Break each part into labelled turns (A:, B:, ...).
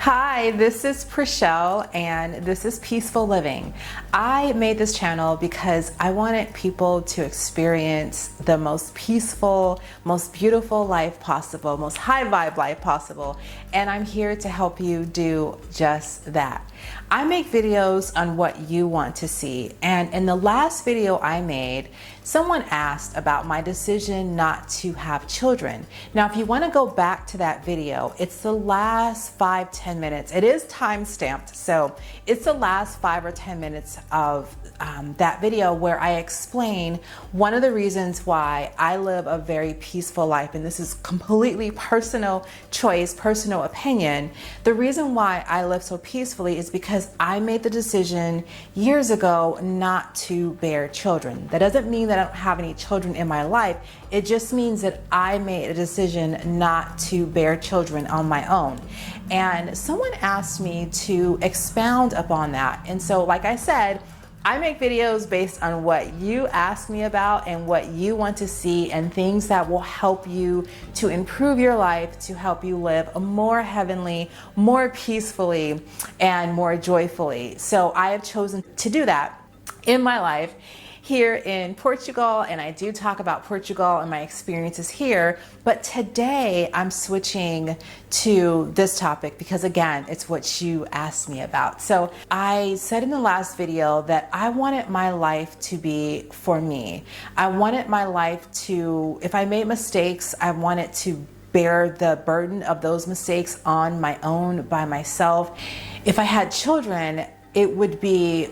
A: Hi, this is Prachel and this is Peaceful Living. I made this channel because I wanted people to experience the most peaceful, most beautiful life possible, most high vibe life possible, and I'm here to help you do just that. I make videos on what you want to see, and in the last video I made, someone asked about my decision not to have children. Now, if you want to go back to that video, it's the last 5-10 minutes. It is time stamped, so it's the last 5 or 10 minutes of that video where I explain one of the reasons why I live a very peaceful life, and this is completely personal choice, personal opinion. The reason why I live so peacefully is because I made the decision years ago not to bear children. That doesn't mean that I don't have any children in my life. It just means that I made a decision not to bear children on my own. And someone asked me to expound upon that. And so, like I said, I make videos based on what you ask me about and what you want to see, and things that will help you to improve your life, to help you live more heavenly, more peacefully, and more joyfully. So I have chosen to do that in my life here in Portugal, and I do talk about Portugal and my experiences here, but today I'm switching to this topic because, again, it's what you asked me about. So I said in the last video that I wanted my life to be for me. I wanted my life to, if I made mistakes, I wanted to bear the burden of those mistakes on my own by myself. If I had children, it would be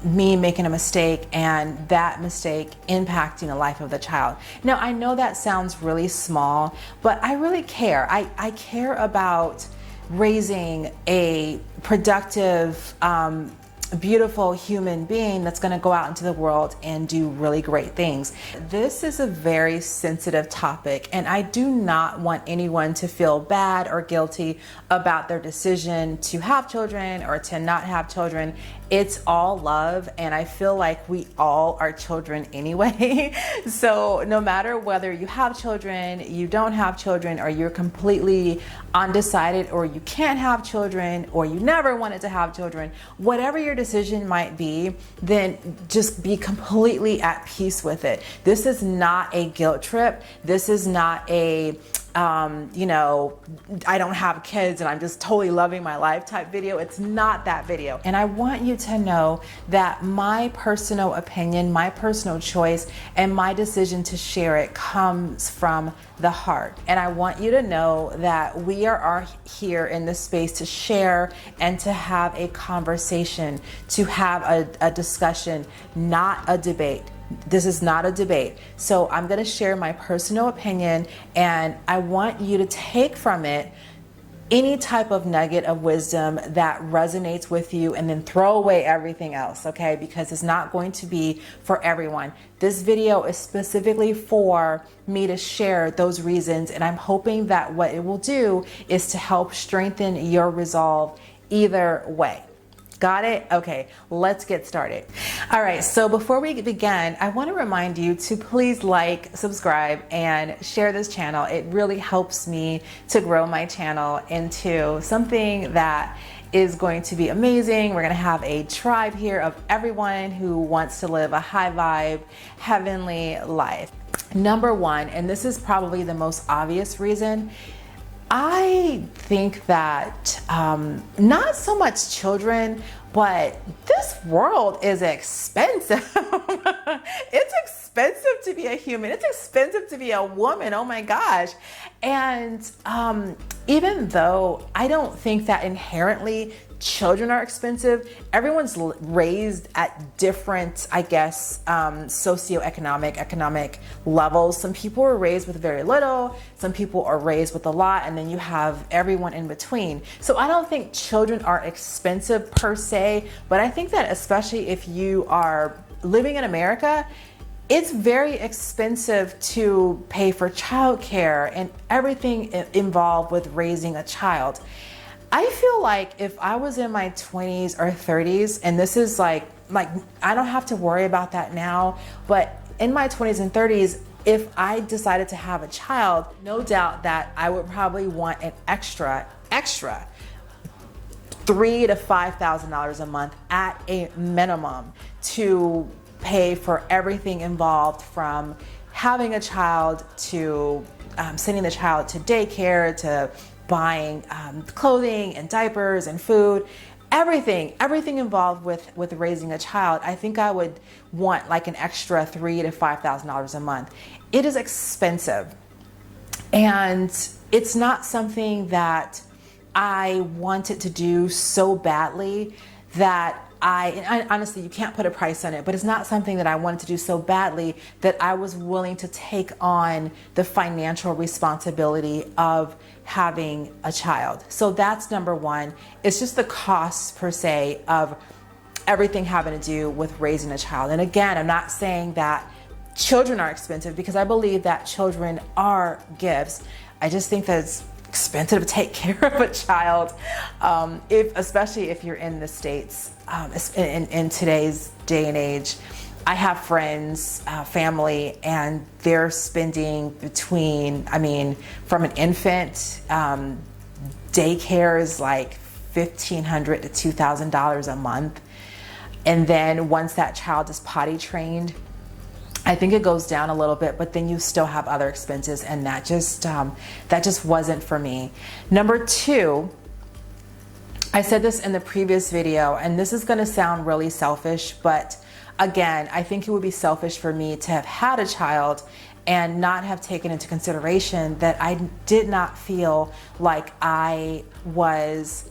A: me making a mistake and that mistake impacting the life of the child. Now, I know that sounds really small, but I really care. I care about raising a productive, beautiful human being that's going to go out into the world and do really great things. This is a very sensitive topic, and I do not want anyone to feel bad or guilty about their decision to have children or to not have children. It's all love, and I feel like we all are children anyway. So no matter whether you have children, you don't have children, or you're completely undecided, or you can't have children, or you never wanted to have children, whatever your decision might be, then just be completely at peace with it. This is not a guilt trip. This is not a I don't have kids and I'm just totally loving my life type video. It's not that video. And I want you to know that my personal opinion, my personal choice, and my decision to share it comes from the heart. And I want you to know that we are here in this space to share and to have a conversation, to have a discussion, not a debate. This is not a debate. So I'm going to share my personal opinion, and I want you to take from it any type of nugget of wisdom that resonates with you, and then throw away everything else, okay? Because it's not going to be for everyone. This video is specifically for me to share those reasons, and I'm hoping that what it will do is to help strengthen your resolve either way. Got it? Okay, let's get started. All right, so before we begin, I want to remind you to please like, subscribe, and share this channel. It really helps me to grow my channel into something that is going to be amazing. We're going to have a tribe here of everyone who wants to live a high vibe, heavenly life. Number one, and this is probably the most obvious reason, I think that not so much children, but this world is expensive. It's expensive to be a human. It's expensive to be a woman. Oh my gosh. And even though I don't think that inherently children are expensive, everyone's raised at different, I guess, economic levels. Some people are raised with very little, some people are raised with a lot, and then you have everyone in between. So I don't think children are expensive per se, but I think that especially if you are living in America, it's very expensive to pay for childcare and everything involved with raising a child. I feel like if I was in my 20s or 30s, and this is like I don't have to worry about that now, but in my 20s and 30s, if I decided to have a child, no doubt that I would probably want an extra $3,000 to $5,000 a month at a minimum to pay for everything involved, from having a child to sending the child to daycare, to buying clothing and diapers and food, everything involved with raising a child. I think I would want like an extra $3,000 to $5,000 a month. It is expensive, and it's not something that I wanted to do so badly that I honestly, you can't put a price on it, but it's not something that I wanted to do so badly that I was willing to take on the financial responsibility of having a child. So that's number one. It's just the costs per se of everything having to do with raising a child. And again, I'm not saying that children are expensive, because I believe that children are gifts. I just think that it's expensive to take care of a child, especially if you're in the States. In today's day and age, I have friends, family, and they're spending from an infant, daycare is like $1,500 to $2,000 a month. And then once that child is potty trained, I think it goes down a little bit, but then you still have other expenses, and that just wasn't for me. Number two, I said this in the previous video, and this is going to sound really selfish, but again, I think it would be selfish for me to have had a child and not have taken into consideration that I did not feel like I was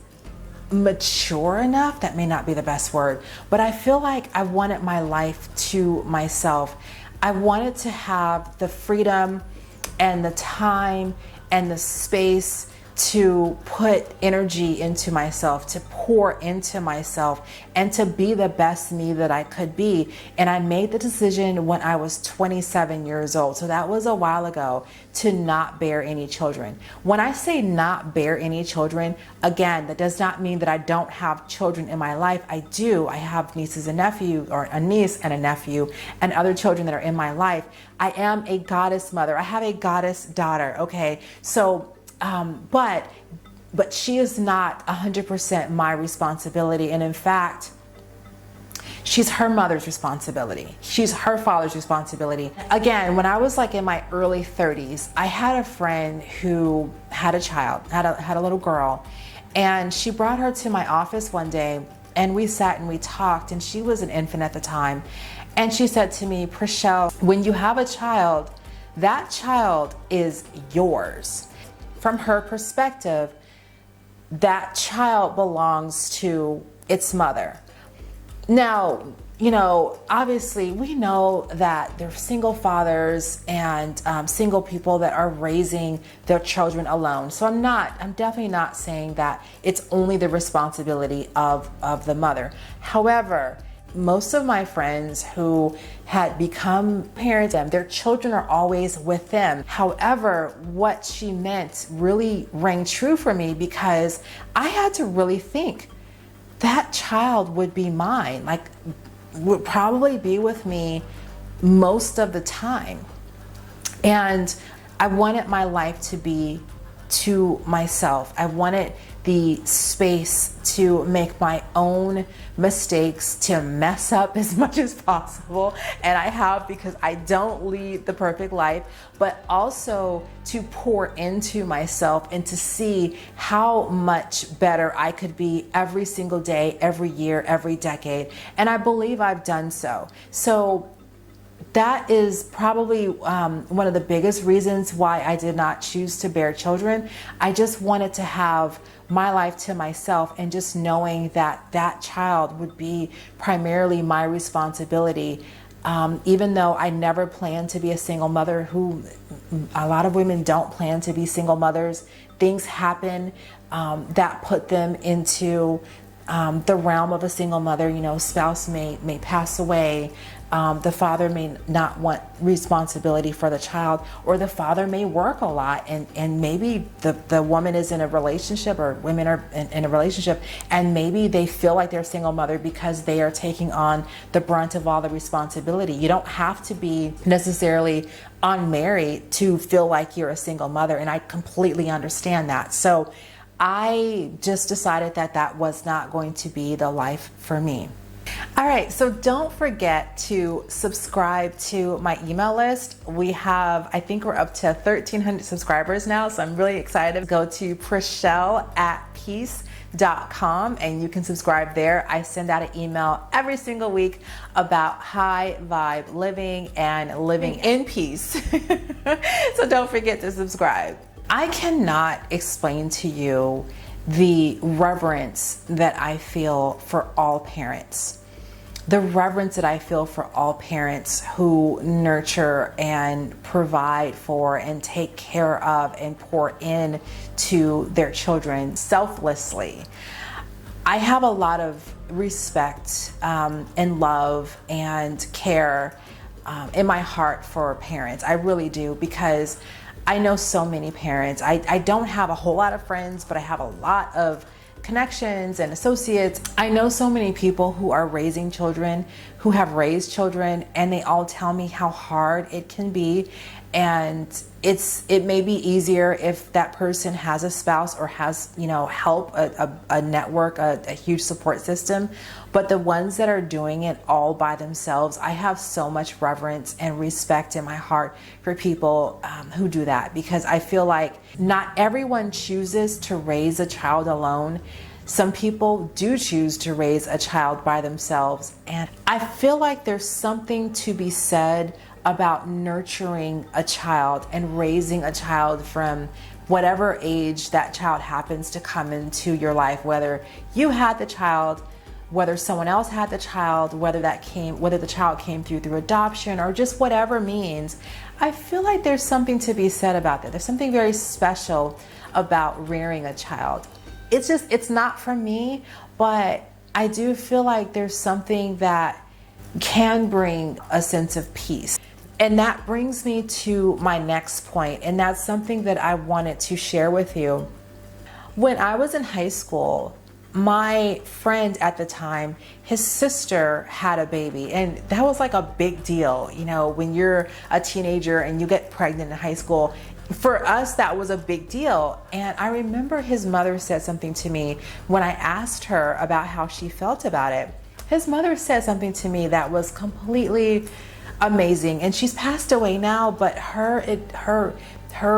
A: mature enough. That may not be the best word, but I feel like I wanted my life to myself. I wanted to have the freedom and the time and the space to put energy into myself, to pour into myself, and to be the best me that I could be. And I made the decision when I was 27 years old, so that was a while ago, to not bear any children. When I say not bear any children, again, that does not mean that I don't have children in my life. I do. I have nieces and nephews, or a niece and a nephew, and other children that are in my life. I am a goddess mother. I have a goddess daughter, okay? So but she is not 100% my responsibility. And in fact, she's her mother's responsibility. She's her father's responsibility. Again, when I was like in my early 30s, I had a friend who had a child, had a little girl, and she brought her to my office one day, and we sat and we talked, and she was an infant at the time. And she said to me, "Prachel, when you have a child, that child is yours." From her perspective, that child belongs to its mother. Now, obviously we know that there are single fathers and single people that are raising their children alone. So I'm definitely not saying that it's only the responsibility of the mother. However, most of my friends who had become parents, their children are always with them. However, what she meant really rang true for me, because I had to really think that child would be mine, would probably be with me most of the time. And I wanted my life to be to myself. I wanted the space to make my own mistakes, to mess up as much as possible, and I have, because I don't lead the perfect life, but also to pour into myself and to see how much better I could be every single day, every year, every decade. And I believe I've done so. So that is probably one of the biggest reasons why I did not choose to bear children. I just wanted to have my life to myself, and just knowing that that child would be primarily my responsibility. Even though I never planned to be a single mother, who a lot of women don't plan to be single mothers. Things happen that put them into the realm of a single mother. Spouse may pass away. The father may not want responsibility for the child, or the father may work a lot, and maybe the woman is in a relationship, or women are in a relationship, and maybe they feel like they're a single mother because they are taking on the brunt of all the responsibility. You don't have to be necessarily unmarried to feel like you're a single mother, and I completely understand that. So I just decided that that was not going to be the life for me. All right, so don't forget to subscribe to my email list. We have, I think we're up to 1,300 subscribers now, so I'm really excited. Go to Prachel@peace.com and you can subscribe there. I send out an email every single week about high vibe living and living in peace. So don't forget to subscribe. I cannot explain to you the reverence that I feel for all parents. The reverence that I feel for all parents who nurture and provide for and take care of and pour in to their children selflessly. I have a lot of respect and love and care in my heart for parents. I really do, because I know so many parents. I don't have a whole lot of friends, but I have a lot of connections and associates. I know so many people who are raising children, who have raised children, and they all tell me how hard it can be. And it may be easier if that person has a spouse or has, help, a network, a huge support system. But the ones that are doing it all by themselves, I have so much reverence and respect in my heart for people who do that, because I feel like not everyone chooses to raise a child alone. Some people do choose to raise a child by themselves. And I feel like there's something to be said about nurturing a child and raising a child from whatever age that child happens to come into your life, whether you had the child, whether someone else had the child, whether the child came through adoption, or just whatever means. I feel like there's something to be said about that. There's something very special about rearing a child. It's not for me, but I do feel like there's something that can bring a sense of peace. And that brings me to my next point, and that's something that I wanted to share with you. When I was in high school, my friend at the time, his sister had a baby, and that was like a big deal. When you're a teenager and you get pregnant in high school, for us, that was a big deal. And I remember his mother said something to me when I asked her about how she felt about it. His mother said something to me that was completely amazing, and she's passed away now, but her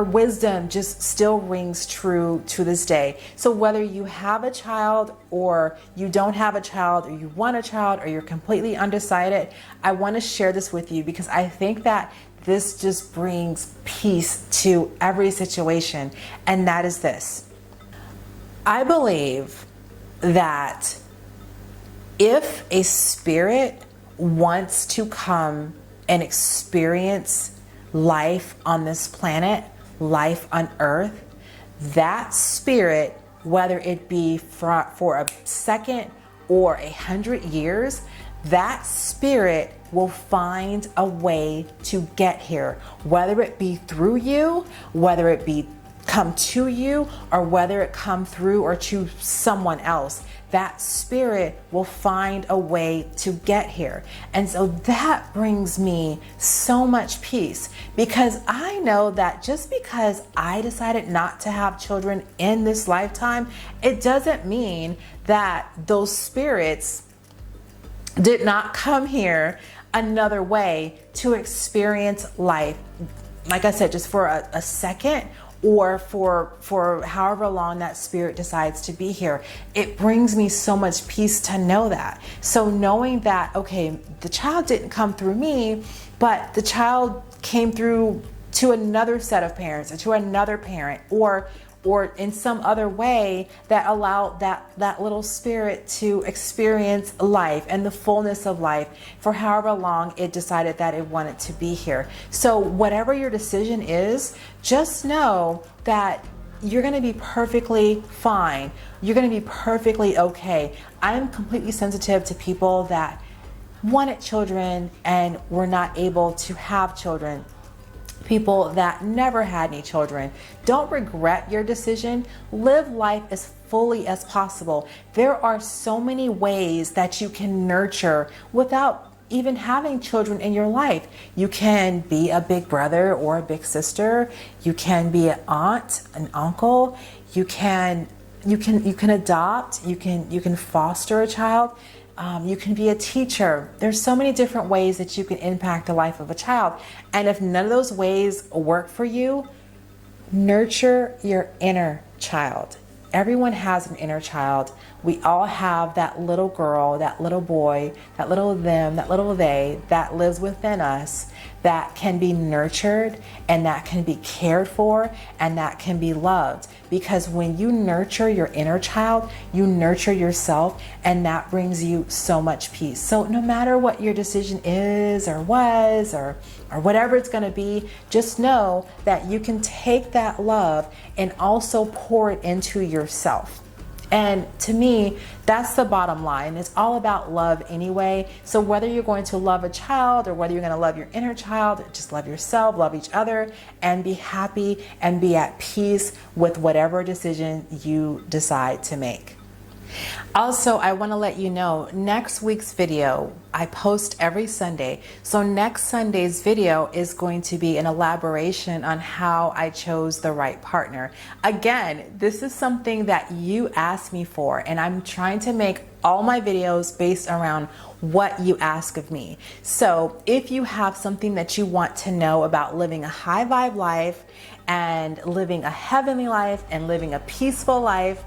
A: wisdom just still rings true to this day. So whether you have a child or you don't have a child, or you want a child, or you're completely undecided, I want to share this with you because I think that this just brings peace to every situation. And that is this: I believe that if a spirit wants to come and experience life on this planet, life on earth, that spirit, whether it be for a second or 100 years, that spirit will find a way to get here, whether it be through you, whether it be come to you, or whether it come through or to someone else. That spirit will find a way to get here. And so that brings me so much peace, because I know that just because I decided not to have children in this lifetime, it doesn't mean that those spirits did not come here another way to experience life. Like I said, just for a second, or for however long that spirit decides to be here. It brings me so much peace to know that. So knowing that, okay, the child didn't come through me, but the child came through to another set of parents, or to another parent, or in some other way that allowed that little spirit to experience life and the fullness of life for however long it decided that it wanted to be here. So whatever your decision is, just know that you're going to be perfectly fine. You're going to be perfectly okay. I'm completely sensitive to people that wanted children and were not able to have children. People that never had any children. Don't regret your decision. Live life as fully as possible. There are so many ways that you can nurture without even having children in your life. You can be a big brother or a big sister. You can be an aunt, an uncle. You can you can adopt, you can foster a child, you can be a teacher. There's so many different ways that you can impact the life of a child. And if none of those ways work for you, nurture your inner child. Everyone has an inner child. We all have that little girl, that little boy, that little them, that little they that lives within us, that can be nurtured and that can be cared for and that can be loved. Because when you nurture your inner child, you nurture yourself, and that brings you so much peace. So no matter what your decision is or was or whatever it's going to be, just know that you can take that love and also pour it into yourself. And to me, that's the bottom line. It's all about love anyway. So whether you're going to love a child or whether you're going to love your inner child, just love yourself, love each other, and be happy and be at peace with whatever decision you decide to make. Also, I want to let you know, next week's video, I post every Sunday. So next Sunday's video is going to be an elaboration on how I chose the right partner. Again, this is something that you asked me for, and I'm trying to make all my videos based around what you ask of me. So if you have something that you want to know about living a high vibe life and living a heavenly life and living a peaceful life,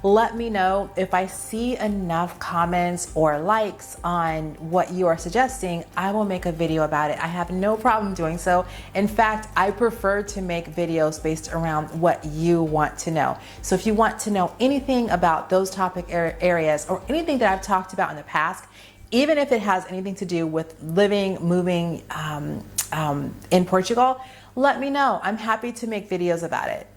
A: let me know. If I see enough comments or likes on what you are suggesting, I will make a video about it. I have no problem doing so. In fact, I prefer to make videos based around what you want to know. So if you want to know anything about those topic areas or anything that I've talked about in the past, even if it has anything to do with living, moving in Portugal, let me know. I'm happy to make videos about it.